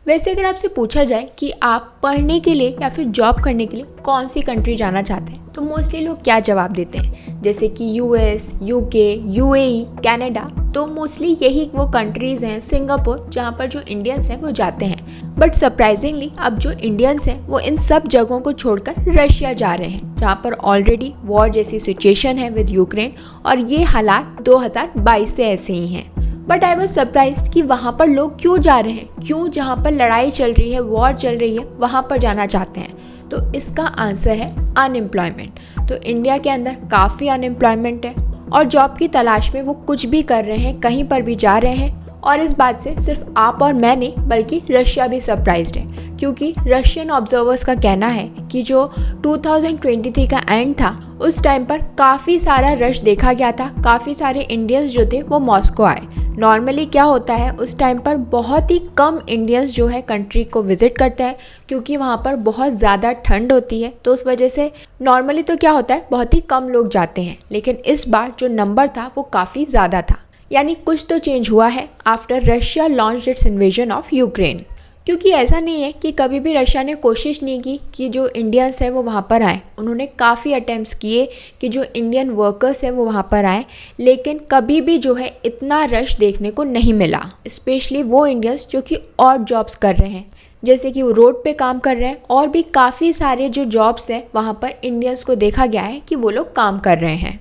वैसे अगर आपसे पूछा जाए कि आप पढ़ने के लिए या फिर जॉब करने के लिए कौन सी कंट्री जाना चाहते हैं तो मोस्टली लोग क्या जवाब देते हैं, जैसे कि यूएस, यूके, यूएई, कनाडा। तो मोस्टली यही वो कंट्रीज़ हैं, सिंगापुर, जहाँ पर जो इंडियंस हैं वो जाते हैं। बट सरप्राइजिंगली अब जो इंडियंस हैं वो इन सब जगहों को छोड़कर रशिया जा रहे हैं, जहाँ पर ऑलरेडी वॉर जैसी सिचुएशन है विद यूक्रेन, और ये हालात 2022 से ऐसे ही हैं। बट आई वॉज सरप्राइज्ड कि वहाँ पर लोग क्यों जा रहे हैं, क्यों जहाँ पर लड़ाई चल रही है, वॉर चल रही है, वहाँ पर जाना चाहते हैं। तो इसका आंसर है अनएम्प्लॉयमेंट। तो इंडिया के अंदर काफ़ी अनएम्प्लॉयमेंट है और जॉब की तलाश में वो कुछ भी कर रहे हैं, कहीं पर भी जा रहे हैं। और इस बात से सिर्फ आप और मैं नहीं बल्कि रशिया भी सरप्राइज्ड है, क्योंकि रशियन ऑब्जर्वर्स का कहना है कि जो 2023 का एंड था उस टाइम पर काफ़ी सारा रश देखा गया था, काफ़ी सारे इंडियंस जो थे वो मॉस्को आए। नॉर्मली क्या होता है, उस टाइम पर बहुत ही कम इंडियंस जो है कंट्री को विज़िट करते हैं, क्योंकि वहाँ पर बहुत ज़्यादा ठंड होती है। तो उस वजह से नॉर्मली तो क्या होता है, बहुत ही कम लोग जाते हैं, लेकिन इस बार जो नंबर था वो काफ़ी ज़्यादा था। यानी कुछ तो चेंज हुआ है after Russia launched it's invasion of Ukraine. क्योंकि ऐसा नहीं है कि कभी भी रशिया ने कोशिश नहीं की कि जो इंडियंस है वो वहाँ पर आए। उन्होंने काफ़ी अटेम्प्ट्स किए कि जो इंडियन वर्कर्स हैं वो वहाँ पर आए, लेकिन कभी भी जो है इतना रश देखने को नहीं मिला। स्पेशली वो इंडियंस जो कि और जॉब्स कर रहे हैं, जैसे कि वो रोड पे काम कर रहे हैं, और भी काफ़ी सारे जो जॉब्स हैं वहाँ पर इंडियंस को देखा गया है कि वो लोग काम कर रहे हैं।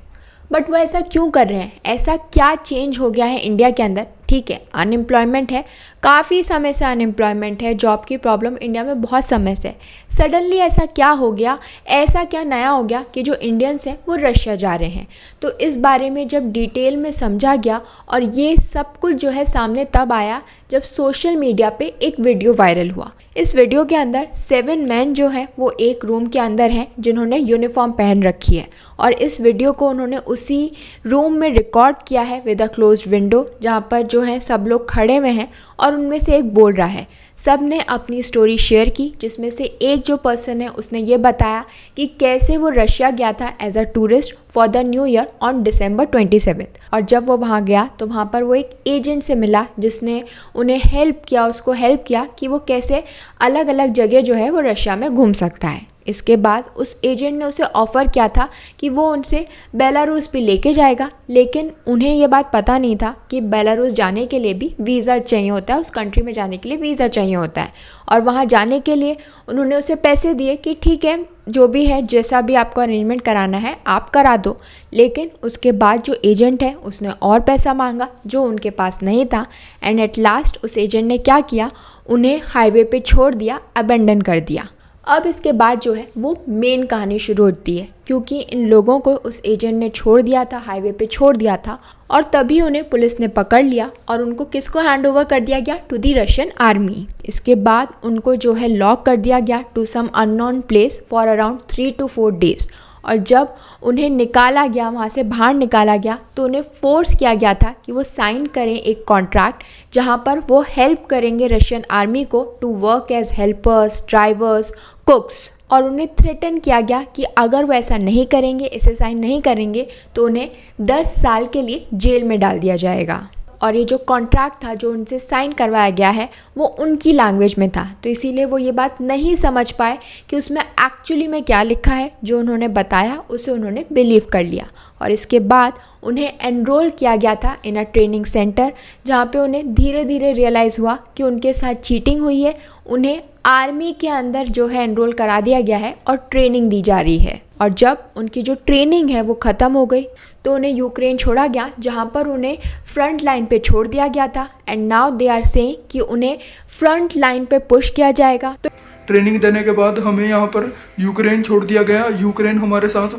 बट वो ऐसा क्यों कर रहे हैं, ऐसा क्या चेंज हो गया है इंडिया के अंदर? ठीक है, अनएम्प्लॉयमेंट है, काफ़ी समय से अनएम्प्लॉयमेंट है, जॉब की प्रॉब्लम इंडिया में बहुत समय से है। सडनली ऐसा क्या हो गया, ऐसा क्या नया हो गया कि जो इंडियंस हैं वो रशिया जा रहे हैं? तो इस बारे में जब डिटेल में समझा गया, और ये सब कुछ जो है सामने तब आया जब सोशल मीडिया पे एक वीडियो वायरल हुआ। इस वीडियो के अंदर 7 मैन जो हैं वो एक रूम के अंदर हैं जिन्होंने यूनिफॉर्म पहन रखी है, और इस वीडियो को उन्होंने उसी रूम में रिकॉर्ड किया है विद अ क्लोज विंडो, जहाँ पर जो है सब लोग खड़े हुए हैं और उनमें से एक बोल रहा है। सब ने अपनी स्टोरी शेयर की, जिसमें से एक जो पर्सन है उसने ये बताया कि कैसे वो रशिया गया था as a tourist for the new year on December 27, और जब वो वहाँ गया तो वहाँ पर वो एक एजेंट से मिला जिसने उन्हें हेल्प किया, उसको हेल्प किया कि वो कैसे अलग अलग जगह जो है वो रशिया में घूम सकता है। इसके बाद उस एजेंट ने उसे ऑफ़र किया था कि वो उनसे बेलारूस भी लेके जाएगा, लेकिन उन्हें ये बात पता नहीं था कि बेलारूस जाने के लिए भी वीज़ा चाहिए होता है, उस कंट्री में जाने के लिए वीज़ा चाहिए होता है। और वहाँ जाने के लिए उन्होंने उसे पैसे दिए कि ठीक है, जो भी है, जैसा भी आपको अरेंजमेंट कराना है आप करा दो। लेकिन उसके बाद जो एजेंट है उसने और पैसा मांगा जो उनके पास नहीं था, एंड एट लास्ट उस एजेंट ने क्या किया, उन्हें हाईवे पे छोड़ दिया, अबेंडन कर दिया। अब इसके बाद जो है वो मेन कहानी शुरू होती है, क्योंकि इन लोगों को उस एजेंट ने छोड़ दिया था, हाईवे पे छोड़ दिया था, और तभी उन्हें पुलिस ने पकड़ लिया और उनको किसको हैंड ओवर कर दिया गया, टू दी रशियन आर्मी। इसके बाद उनको जो है लॉक कर दिया गया to some unknown place for around 3 to 4 days। और जब उन्हें निकाला गया, वहाँ से बाहर निकाला गया, तो उन्हें फोर्स किया गया था कि वो साइन करें एक कॉन्ट्रैक्ट जहाँ पर वो हेल्प करेंगे रशियन आर्मी को to work as helpers, drivers, cooks. और उन्हें थ्रेटन किया गया कि अगर वो ऐसा नहीं करेंगे, इसे साइन नहीं करेंगे, तो उन्हें 10 साल के लिए जेल में डाल दिया जाएगा। और ये जो कॉन्ट्रैक्ट था जो उनसे साइन करवाया गया है वो उनकी लैंग्वेज में था, तो इसीलिए वो ये बात नहीं समझ पाए कि उसमें एक्चुअली में क्या लिखा है। जो उन्होंने बताया उसे उन्होंने बिलीव कर लिया, और इसके बाद उन्हें एनरोल किया गया था इन अ ट्रेनिंग सेंटर, जहाँ पे उन्हें धीरे धीरे रियलाइज़ हुआ कि उनके साथ चीटिंग हुई है। उन्हें आर्मी के अंदर जो है एनरोल करा दिया गया है और ट्रेनिंग दी जा रही है। और जब उनकी जो ट्रेनिंग है वो ख़त्म हो गई तो उन्हें यूक्रेन छोड़ा गया, जहाँ पर उन्हें फ्रंट लाइन पे छोड़ दिया गया था। And now they are saying कि उन्हें फ्रंट लाइन पे पुश किया जाएगा। तो ट्रेनिंग देने के बाद हमें यहाँ पर यूक्रेन छोड़ दिया गया। यूक्रेन हमारे साथ,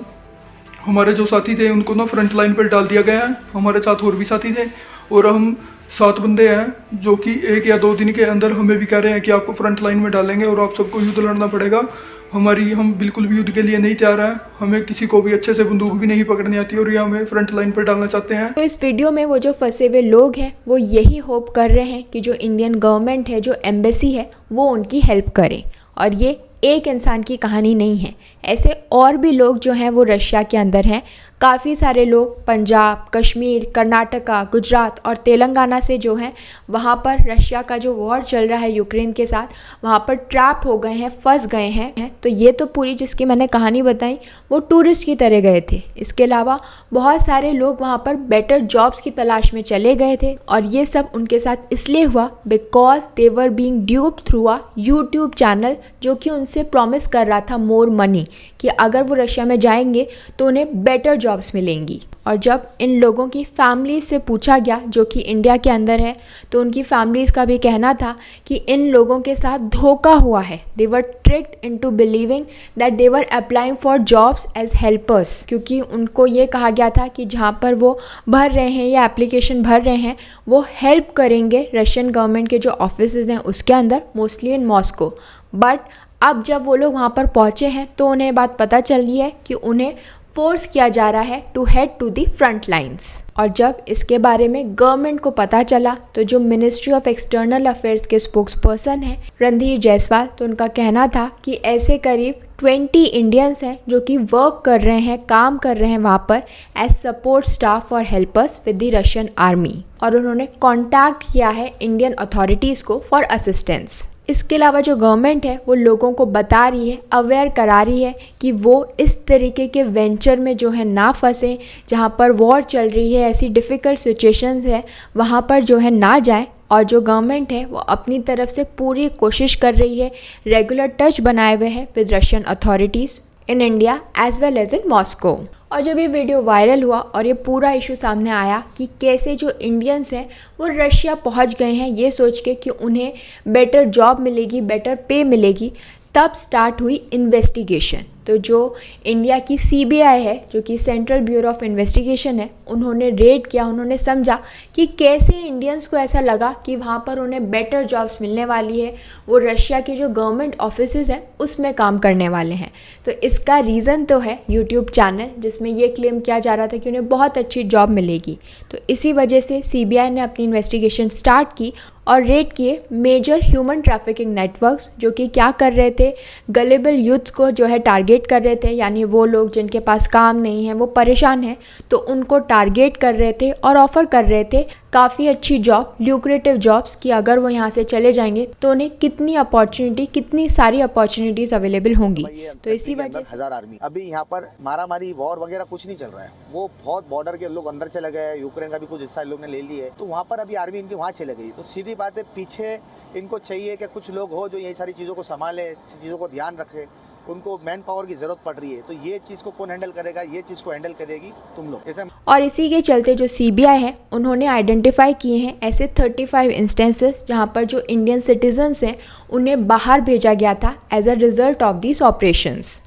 हमारे जो साथी थे उनको ना फ्रंट लाइन पर डाल दिया गया है। हमारे साथ और भी साथी थे और हम 7 बंदे हैं जो कि 1 या 2 दिन के अंदर हमें भी कह रहे हैं कि आपको फ्रंट लाइन में डालेंगे और आप सबको युद्ध लड़ना पड़ेगा। हम बिल्कुल भी युद्ध के लिए नहीं तैयार हैं। हमें किसी को भी अच्छे से बंदूक भी नहीं पकड़नी आती और ये हमें फ्रंट लाइन पर डालना चाहते हैं। तो इस वीडियो में वो जो फंसे हुए लोग हैं वो यही होप कर रहे हैं कि जो इंडियन गवर्नमेंट है, जो एम्बेसी है, वो उनकी हेल्प करे। और ये एक इंसान की कहानी नहीं है, ऐसे और भी लोग जो हैं वो रशिया के अंदर हैं। काफ़ी सारे लोग पंजाब, कश्मीर, कर्नाटका, गुजरात और तेलंगाना से जो हैं वहाँ पर रशिया का जो वॉर चल रहा है यूक्रेन के साथ, वहाँ पर ट्रैप हो गए हैं, फंस गए हैं। तो ये तो पूरी जिसकी मैंने कहानी बताई वो टूरिस्ट की तरह गए थे। इसके अलावा बहुत सारे लोग वहाँ पर बेटर जॉब्स की तलाश में चले गए थे और ये सब उनके साथ इसलिए हुआ because they were being ड्यूप्ड through a YouTube channel जो कि उनसे प्रॉमिस कर रहा था मोर मनी, कि अगर वो रशिया में जाएंगे तो उन्हें बेटर जॉब्स मिलेंगी। और जब इन लोगों की फैमिली से पूछा गया जो कि इंडिया के अंदर है, तो उनकी फैमिलीज़ का भी कहना था कि इन लोगों के साथ धोखा हुआ है। They were tricked into believing that they were applying for jobs as helpers, क्योंकि उनको ये कहा गया था कि जहाँ पर वो भर रहे हैं या एप्लीकेशन भर रहे हैं वो हेल्प करेंगे रशियन गवर्नमेंट के जो ऑफिसेज हैं उसके अंदर, मोस्टली इन मॉस्को। बट अब जब वो लोग वहाँ पर पहुँचे हैं तो उन्हें बात पता चली है कि उन्हें फोर्स किया जा रहा है to head to the front lines. और जब इसके बारे में गवर्नमेंट को पता चला तो जो मिनिस्ट्री ऑफ एक्सटर्नल अफेयर्स के स्पोक्स पर्सन हैं रणधीर जायसवाल, तो उनका कहना था कि ऐसे करीब 20 इंडियंस हैं जो कि वर्क कर रहे हैं, काम कर रहे हैं वहाँ पर एज सपोर्ट स्टाफ और helpers with the Russian army, और उन्होंने कॉन्टैक्ट किया है इंडियन अथॉरिटीज़ को फॉर असिस्टेंस। इसके अलावा जो गवर्नमेंट है वो लोगों को बता रही है, अवेयर करा रही है कि वो इस तरीके के वेंचर में जो है ना फंसे, जहाँ पर वॉर चल रही है, ऐसी डिफ़िकल्ट सिचुएशंस है वहाँ पर जो है ना जाए। और जो गवर्नमेंट है वो अपनी तरफ से पूरी कोशिश कर रही है, रेगुलर टच बनाए हुए है with Russian authorities in India as well as in Moscow. और जब ये वीडियो वायरल हुआ और ये पूरा इशू सामने आया कि कैसे जो इंडियंस हैं वो रशिया पहुंच गए हैं ये सोच के कि उन्हें बेटर जॉब मिलेगी, बेटर पे मिलेगी, तब स्टार्ट हुई इन्वेस्टिगेशन। तो जो इंडिया की सीबीआई है, जो कि सेंट्रल ब्यूरो ऑफ इन्वेस्टिगेशन है, उन्होंने रेड किया, उन्होंने समझा कि कैसे इंडियंस को ऐसा लगा कि वहाँ पर उन्हें बेटर जॉब्स मिलने वाली है, वो रशिया के जो गवर्नमेंट ऑफिसेज हैं उसमें काम करने वाले हैं। तो इसका रीज़न तो है यूट्यूब चैनल, जिसमें ये क्लेम किया जा रहा था कि उन्हें बहुत अच्छी जॉब मिलेगी। तो इसी वजह से सीबीआई ने अपनी इन्वेस्टिगेशन स्टार्ट की और रेड किए मेजर ह्यूमन ट्रैफिकिंग नेटवर्क्स, जो कि क्या कर रहे थे, गलेबल यूथ्स को जो है टारगेट कर रहे थे, यानी वो लोग जिनके पास काम नहीं है, वो परेशान हैं, तो उनको टारगेट कर रहे थे और ऑफ़र कर रहे थे काफ़ी अच्छी जॉब, ल्यूक्रेटिव जॉब्स, कि अगर वो यहाँ से चले जाएंगे तो उन्हें कितनी सारी अपॉर्चुनिटीज़ अवेलेबल होंगी। तो इसी वजह से 1000 आर्मी अभी यहाँ पर मारामारी वॉर वगैरह कुछ नहीं चल रहा है, वो बहुत बॉर्डर के लोग अंदर चले गए, यूक्रेन का भी कुछ हिस्सा लोग ने ले लिए, तो वहाँ पर अभी आर्मी इनकी वहाँ चले गई। तो सीधी बात है, पीछे इनको चाहिए कि कुछ लोग हो जो यही सारी चीज़ों को संभाले, चीज़ों को ध्यान रखे, उनको मैन पावर की ज़रूरत पड़ रही है। तो ये चीज़ को कौन हैंडल करेगा, ये चीज़ को हैंडल करेगी तुम लोग ऐसे। और इसी के चलते जो सीबीआई है उन्होंने आइडेंटिफाई किए हैं ऐसे 35 इंस्टेंसेस जहां पर जो इंडियन सिटीजन्स हैं उन्हें बाहर भेजा गया था as a result of this operations.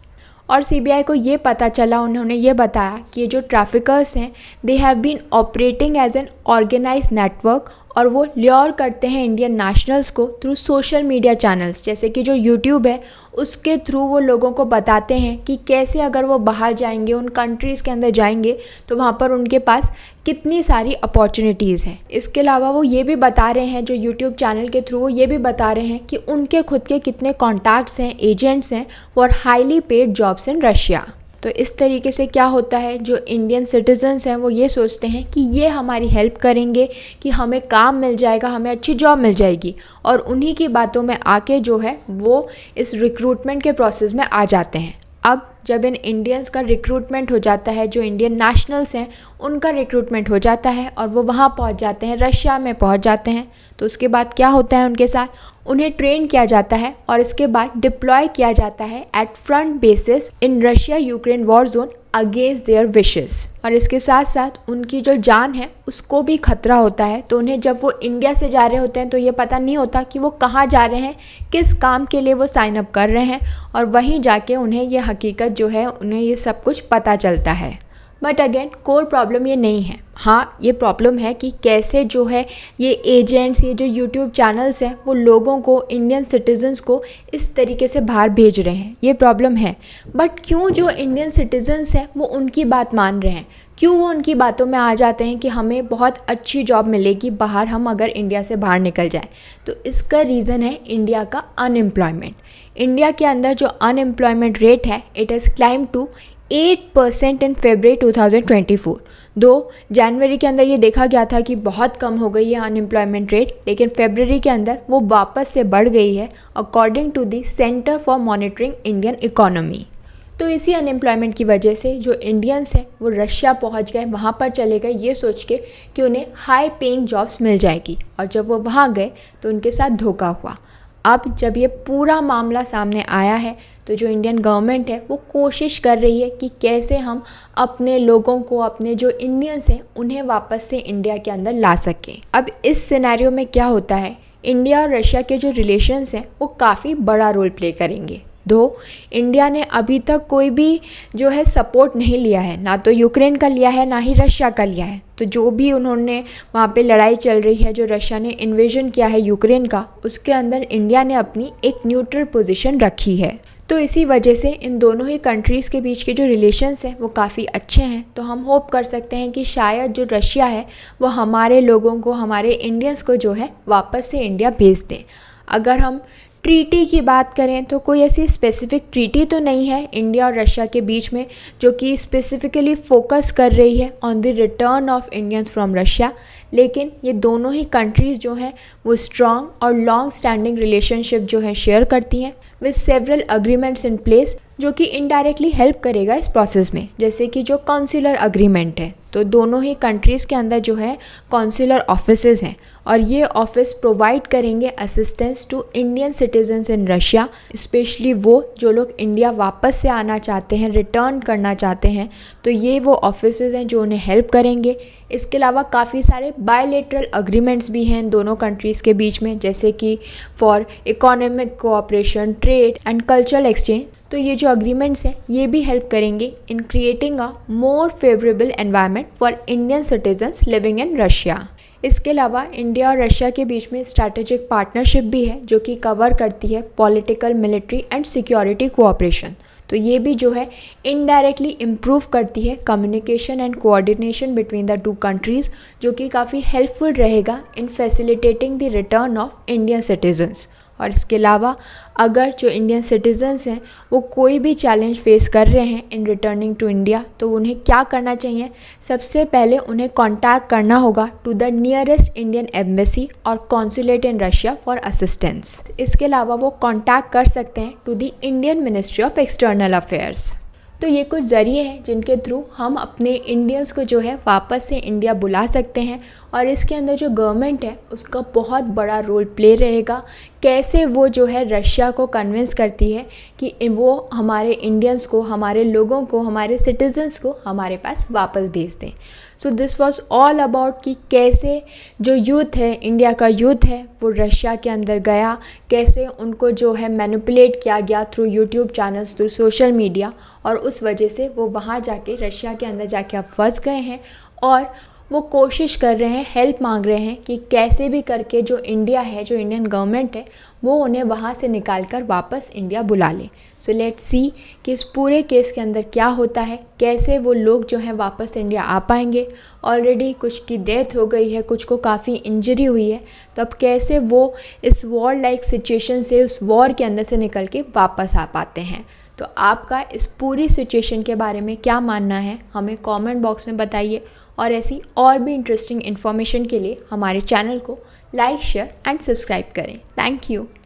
और सीबीआई को ये पता चला, उन्होंने ये बताया कि ये जो ट्रैफिकर्स हैं they have been operating as an organised network, और वो ल्योर करते हैं इंडियन नेशनल्स को थ्रू सोशल मीडिया चैनल्स, जैसे कि जो यूट्यूब है उसके थ्रू वो लोगों को बताते हैं कि कैसे अगर वो बाहर जाएंगे, उन कंट्रीज़ के अंदर जाएंगे, तो वहाँ पर उनके पास कितनी सारी अपॉर्चुनिटीज़ हैं। इसके अलावा वो ये भी बता रहे हैं, जो यूट्यूब चैनल के थ्रू वो ये भी बता रहे हैं कि उनके खुद के कितने कॉन्टैक्ट्स हैं, एजेंट्स हैं for highly paid jobs in Russia. तो इस तरीके से क्या होता है, जो इंडियन सिटीजन्स हैं वो ये सोचते हैं कि ये हमारी हेल्प करेंगे, कि हमें काम मिल जाएगा, हमें अच्छी जॉब मिल जाएगी, और उन्हीं की बातों में आके जो है वो इस रिक्रूटमेंट के प्रोसेस में आ जाते हैं। अब जब इन इंडियंस का रिक्रूटमेंट हो जाता है, जो इंडियन नेशनल्स हैं उनका रिक्रूटमेंट हो जाता है और वो वहाँ पहुँच जाते हैं, रशिया में पहुँच जाते हैं, तो उसके बाद क्या होता है उनके साथ, उन्हें ट्रेन किया जाता है और इसके बाद डिप्लॉय किया जाता है at front basis in Russia Ukraine war zone against their wishes. और इसके साथ साथ उनकी जो जान है उसको भी खतरा होता है। तो उन्हें जब वो इंडिया से जा रहे होते हैं तो ये पता नहीं होता कि वो कहाँ जा रहे हैं, किस काम के लिए वो साइन अप कर रहे हैं, और वहीं जाके उन्हें ये हकीकत जो है, उन्हें ये सब कुछ पता चलता है। बट अगेन कोर प्रॉब्लम ये नहीं है। हाँ, ये प्रॉब्लम है कि कैसे जो है ये एजेंट्स, ये जो यूट्यूब चैनल्स हैं वो लोगों को, इंडियन सिटीजन्स को इस तरीके से बाहर भेज रहे हैं, ये प्रॉब्लम है। बट क्यों जो इंडियन सिटीजन्स हैं वो उनकी बात मान रहे हैं, क्यों वो उनकी बातों में आ जाते हैं कि हमें बहुत अच्छी जॉब मिलेगी बाहर, हम अगर इंडिया से बाहर निकल जाएं? तो इसका रीज़न है इंडिया का अनएम्प्लॉयमेंट। इंडिया के अंदर जो अनएम्प्लॉयमेंट रेट है it has climb to 8% in February 2024। दो जनवरी के अंदर ये देखा गया था कि बहुत कम हो गई है अनएम्प्लॉयमेंट रेट, लेकिन फरवरी के अंदर वो वापस से बढ़ गई है according to the Centre for Monitoring Indian Economy. तो इसी अनएम्प्लॉयमेंट की वजह से जो इंडियंस हैं वो रशिया पहुंच गए, वहाँ पर चले गए ये सोच के कि उन्हें हाई पेइंग जॉब्स मिल जाएगी, और जब वो वहाँ गए तो उनके साथ धोखा हुआ। अब जब ये पूरा मामला सामने आया है तो जो इंडियन गवर्नमेंट है वो कोशिश कर रही है कि कैसे हम अपने लोगों को, अपने जो इंडियंस हैं उन्हें वापस से इंडिया के अंदर ला सकें। अब इस सिनेरियो में क्या होता है, इंडिया और रशिया के जो रिलेशंस हैं वो काफ़ी बड़ा रोल प्ले करेंगे। दो इंडिया ने अभी तक कोई भी जो है सपोर्ट नहीं लिया है, ना तो यूक्रेन का लिया है ना ही रशिया का लिया है। तो जो भी उन्होंने वहाँ पे लड़ाई चल रही है, जो रशिया ने इन्वेजन किया है यूक्रेन का, उसके अंदर इंडिया ने अपनी एक न्यूट्रल पोजीशन रखी है। तो इसी वजह से इन दोनों ही कंट्रीज़ के बीच के जो रिलेशंस हैं वो काफ़ी अच्छे हैं। तो हम होप कर सकते हैं कि शायद जो रशिया है वो हमारे लोगों को, हमारे इंडियंस को जो है वापस से इंडिया भेज दें। अगर हम ट्रीटी की बात करें तो कोई ऐसी स्पेसिफिक ट्रीटी तो नहीं है इंडिया और रशिया के बीच में जो कि स्पेसिफिकली फोकस कर रही है on the return of Indians from Russia, लेकिन ये दोनों ही कंट्रीज़ जो हैं वो स्ट्रॉन्ग और लॉन्ग स्टैंडिंग रिलेशनशिप जो है शेयर करती हैं with several agreements in place, जो कि इनडायरेक्टली हेल्प करेगा इस प्रोसेस में, जैसे कि जो कॉन्सुलर अग्रीमेंट है। तो दोनों ही कंट्रीज़ के अंदर जो है कॉन्सुलर ऑफिसेज़ हैं और ये ऑफिस प्रोवाइड करेंगे assistance to Indian citizens in Russia, specially वो जो लोग इंडिया वापस से आना चाहते हैं, रिटर्न करना चाहते हैं। तो ये वो ऑफिसेज़ हैं जो उन्हें हेल्प करेंगे। इसके अलावा काफ़ी सारे बायलैटरल अग्रीमेंट्स भी हैं दोनों कंट्रीज़ के बीच में, जैसे कि for economic cooperation, trade and cultural exchange. तो ये जो अग्रीमेंट्स हैं ये भी हेल्प करेंगे in creating a more favourable environment for Indian citizens living in Russia. इसके अलावा इंडिया और रशिया के बीच में स्ट्रैटेजिक पार्टनरशिप भी है जो कि कवर करती है political, military and security cooperation. तो ये भी जो है इनडायरेक्टली इम्प्रूव करती है communication and coordination between the two countries, जो कि काफ़ी हेल्पफुल रहेगा in facilitating the return of Indian citizens. और इसके अलावा अगर जो इंडियन सिटीजन्स हैं वो कोई भी चैलेंज फेस कर रहे हैं इन रिटर्निंग टू इंडिया, तो उन्हें क्या करना चाहिए? सबसे पहले उन्हें कांटेक्ट करना होगा to the nearest Indian embassy और consulate in Russia for assistance. इसके अलावा वो कांटेक्ट कर सकते हैं to the Indian ministry of external affairs. तो ये कुछ ज़रिए हैं जिनके थ्रू हम अपने इंडियंस को जो है वापस से इंडिया बुला सकते हैं, और इसके अंदर जो गवर्नमेंट है उसका बहुत बड़ा रोल प्ले रहेगा। कैसे वो जो है रशिया को कन्विंस करती है कि वो हमारे इंडियंस को, हमारे लोगों को, हमारे सिटीजन्स को हमारे पास वापस भेज दें। So this was all about कि कैसे जो यूथ है, इंडिया का यूथ है, वो रशिया के अंदर गया, कैसे उनको जो है मैनिपुलेट किया गया through YouTube channels, through social media, और उस वजह से वो वहाँ जाके रशिया के अंदर जाके अब फंस गए हैं और वो कोशिश कर रहे हैं, हेल्प मांग रहे हैं कि कैसे भी करके जो इंडिया है, जो इंडियन गवर्नमेंट है, वो उन्हें वहाँ से निकाल कर वापस इंडिया बुला ले। सो लेट्स सी कि इस पूरे केस के अंदर क्या होता है, कैसे वो लोग जो हैं वापस इंडिया आ पाएंगे। ऑलरेडी कुछ की डेथ हो गई है, कुछ को काफ़ी इंजरी हुई है, तो अब कैसे वो इस वॉर लाइक सिचुएशन से, उस वॉर के अंदर से निकल के वापस आ पाते हैं। तो आपका इस पूरी सिचुएशन के बारे में क्या मानना है, हमें कमेंट बॉक्स में बताइए, और ऐसी और भी इंटरेस्टिंग इन्फॉर्मेशन के लिए हमारे चैनल को लाइक, शेयर एंड सब्सक्राइब करें। Thank you.